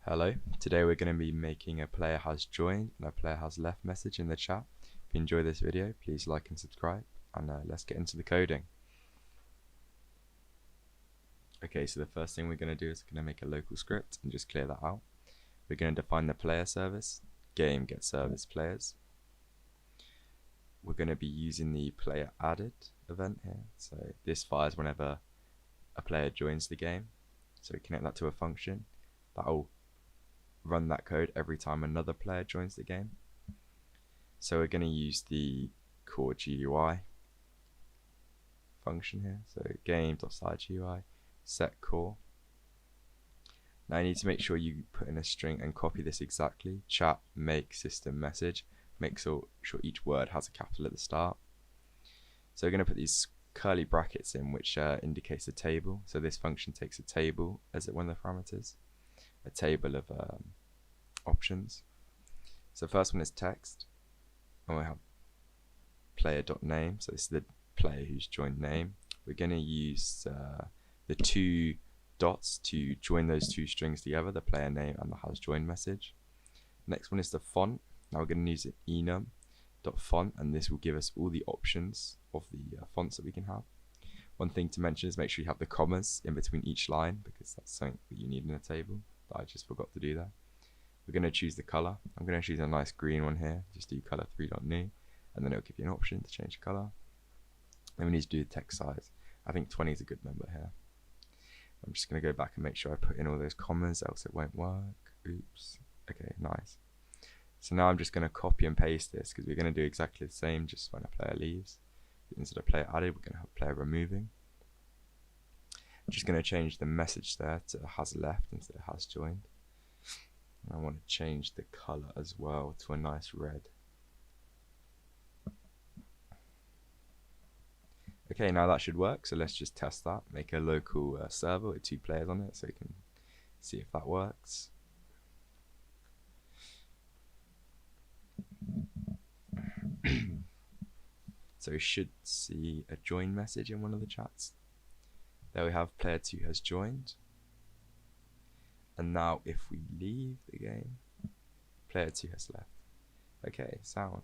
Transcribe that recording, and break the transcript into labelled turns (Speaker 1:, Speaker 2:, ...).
Speaker 1: Hello, today we're going to be making a player has joined and a player has left message in the chat. If you enjoy this video, please like and subscribe, and let's get into the coding. Okay, so the first thing we're going to do is going to make a local script and just clear that out. We're going to define the player service, game get service players. We're going to be using the player added event here, so this fires whenever a player joins the game. So we connect that to a function that will run that code every time another player joins the game. So we're going to use the core GUI function here. So game.side.GUI set core. Now you need to make sure you put in a string and copy this exactly. Chat make system message. Make sure each word has a capital at the start. So we're going to put these curly brackets in, which indicates a table. So this function takes a table as one of the parameters. A table of options. So the first one is text, and we have player.name. So this is the player who's joined name. We're going to use the two dots to join those two strings together, the player name and the has joined message. Next one is the font. Now we're going to use an enum.font, and this will give us all the options of the fonts that we can have. One thing to mention is make sure you have the commas in between each line, because that's something that you need in a table. I just forgot to do that. We're going to choose the color. I'm going to choose a nice green one here. Just do color 3.new, and then it'll give you an option to change the color. Then we need to do the text size. I think 20 is a good number here. I'm just going to go back and make sure I put in all those commas, else it won't work. Oops. Okay, nice. So now I'm just going to copy and paste this, because we're going to do exactly the same just when a player leaves. Instead of player added, we're going to have player removing. I'm just going to change the message there to has left instead of has joined. And I want to change the color as well to a nice red. Okay, now that should work, so let's just test that. Make a local server with 2 players on it so we can see if that works. So we should see a join message in one of the chats. There we have player 2 has joined. And now if we leave the game, player 2 has left. Okay, sound.